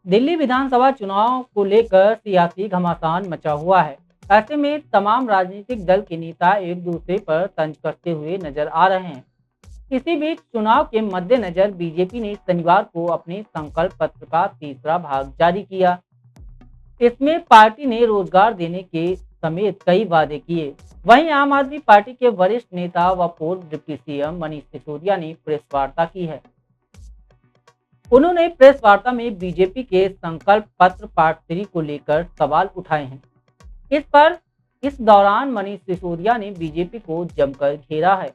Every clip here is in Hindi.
दिल्ली विधानसभा चुनाव को लेकर सियासी घमासान मचा हुआ है। ऐसे में तमाम राजनीतिक दल के नेता एक दूसरे पर तंज कसते हुए नजर आ रहे हैं। इसी बीच चुनाव के मद्देनजर बीजेपी ने शनिवार को अपने संकल्प पत्र का तीसरा भाग जारी किया। इसमें पार्टी ने रोजगार देने के समेत कई वादे किए। वहीं आम आदमी पार्टी के वरिष्ठ नेता व पूर्व डिप्टी सीएम मनीष सिसोदिया ने प्रेस वार्ता की है। उन्होंने प्रेस वार्ता में बीजेपी के संकल्प पत्र पार्ट 3 को लेकर सवाल उठाए हैं। इस दौरान मनीष सिसोदिया ने बीजेपी को जमकर घेरा है।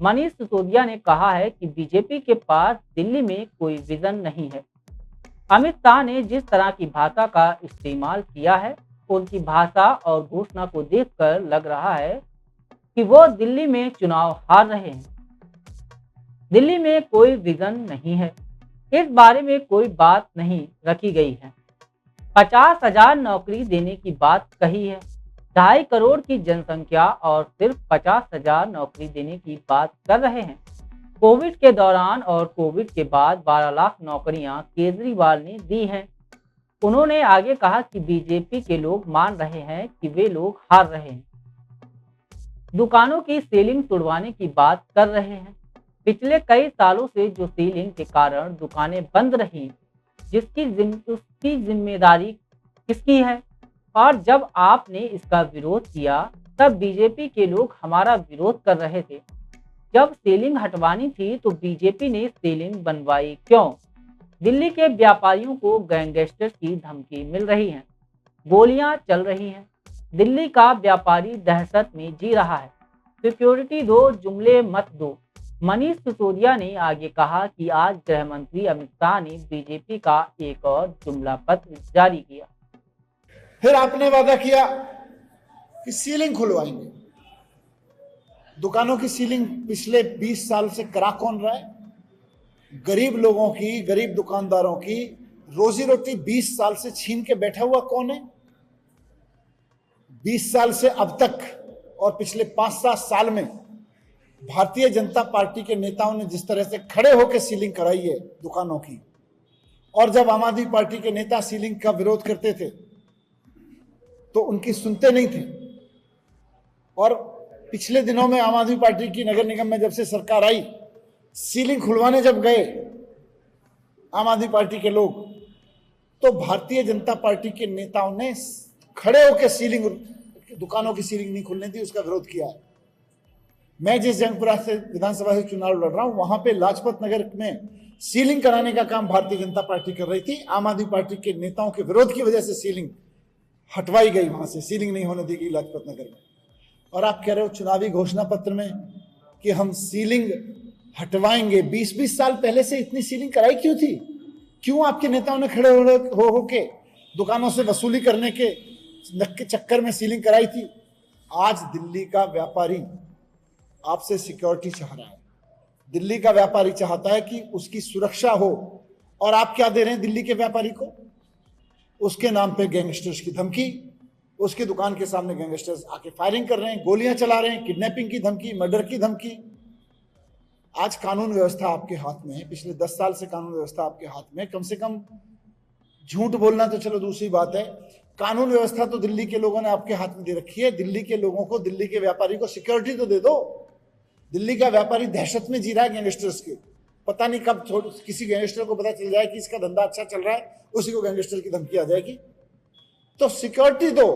मनीष सिसोदिया ने कहा है कि बीजेपी के पास दिल्ली में कोई विजन नहीं है। अमित शाह ने जिस तरह की भाषा का इस्तेमाल किया है, उनकी भाषा और घोषणा को देखकर लग रहा है कि वो दिल्ली में चुनाव हार रहे हैं। दिल्ली में कोई विजन नहीं है, इस बारे में कोई बात नहीं रखी गई है। 50,000 नौकरी देने की बात कही है। 2.5 करोड़ की जनसंख्या और सिर्फ 50,000 नौकरी देने की बात कर रहे हैं। कोविड के दौरान और कोविड के बाद 12 लाख नौकरियां केजरीवाल ने दी हैं। उन्होंने आगे कहा कि बीजेपी के लोग मान रहे हैं कि वे लोग हार रहे हैं। दुकानों की सीलिंग तोड़वाने की बात कर रहे हैं। पिछले कई सालों से जो सीलिंग के कारण दुकानें बंद रही, उसकी जिम्मेदारी किसकी है? और जब आपने इसका विरोध किया, तब बीजेपी के लोग हमारा विरोध कर रहे थे। जब सीलिंग हटवानी थी तो बीजेपी ने सीलिंग बनवाई क्यों? दिल्ली के व्यापारियों को गैंगस्टर की धमकी मिल रही है, गोलियां चल रही हैं। दिल्ली का व्यापारी दहशत में जी रहा है। सिक्योरिटी दो, जुमले मत दो। मनीष सिसोदिया ने आगे कहा कि आज गृह मंत्री अमित शाह ने बीजेपी का एक और जुमला पत्र जारी किया। फिर आपने वादा किया कि सीलिंग खुलवाएंगे। दुकानों की सीलिंग पिछले 20 साल से करा कौन रहा है? गरीब लोगों की, गरीब दुकानदारों की रोजी रोटी 20 साल से छीन के बैठा हुआ कौन है? 20 साल से अब तक और पिछले 5-7 साल में भारतीय जनता पार्टी के नेताओं ने जिस तरह से खड़े होकर सीलिंग कराई है दुकानों की, और जब आम आदमी पार्टी के नेता सीलिंग का विरोध करते थे तो उनकी सुनते नहीं थे। और पिछले दिनों में आम आदमी पार्टी की नगर निगम में जब से सरकार आई, सीलिंग खुलवाने जब गए आम आदमी पार्टी के लोग, तो भारतीय जनता पार्टी के नेताओं ने खड़े होकर सीलिंग, दुकानों की सीलिंग नहीं खुलने दी, उसका विरोध किया है। मैं जिस जंगपुरा से विधानसभा से चुनाव लड़ रहा हूं, वहां पे लाजपत नगर में सीलिंग कराने का काम भारतीय जनता पार्टी कर रही थी। आम आदमी पार्टी के नेताओं के विरोध की वजह से सीलिंग हटवाई गई, वहां से सीलिंग नहीं होने दी गई लाजपत नगर में। और आप कह रहे हो चुनावी घोषणा पत्र में कि हम सीलिंग हटवाएंगे। 20-20 साल पहले से इतनी सीलिंग कराई क्यों थी? क्यों आपके नेताओं ने खड़े हो के दुकानों से वसूली करने के चक्कर में सीलिंग कराई थी? आज दिल्ली का व्यापारी आपसे सिक्योरिटी चाह रहा है। दिल्ली का व्यापारी चाहता है कि उसकी सुरक्षा हो, और आप क्या दे रहे हैं दिल्ली के व्यापारी को? उसके नाम पे गैंगस्टर्स की धमकी, उसकी दुकान के सामने गैंगस्टर्स आके फायरिंग कर रहे हैं, गोलियां चला रहे हैं, किडनैपिंग की धमकी, मर्डर की धमकी। आज कानून व्यवस्था आपके हाथ में है। पिछले 10 साल से कानून व्यवस्था आपके हाथ में। कम से कम झूठ बोलना तो चलो दूसरी बात है, कानून व्यवस्था तो दिल्ली के लोगों ने आपके हाथ में दे रखी है। दिल्ली के लोगों को, दिल्ली के व्यापारी को सिक्योरिटी तो दे दो। दिल्ली का व्यापारी दहशत में जी रहा है गैंगस्टर्स के। पता नहीं कब किसी गैंगस्टर को पता चल जाए कि इसका धंधा अच्छा चल रहा है, उसी को गैंगस्टर की धमकी आ जाएगी। तो सिक्योरिटी दो।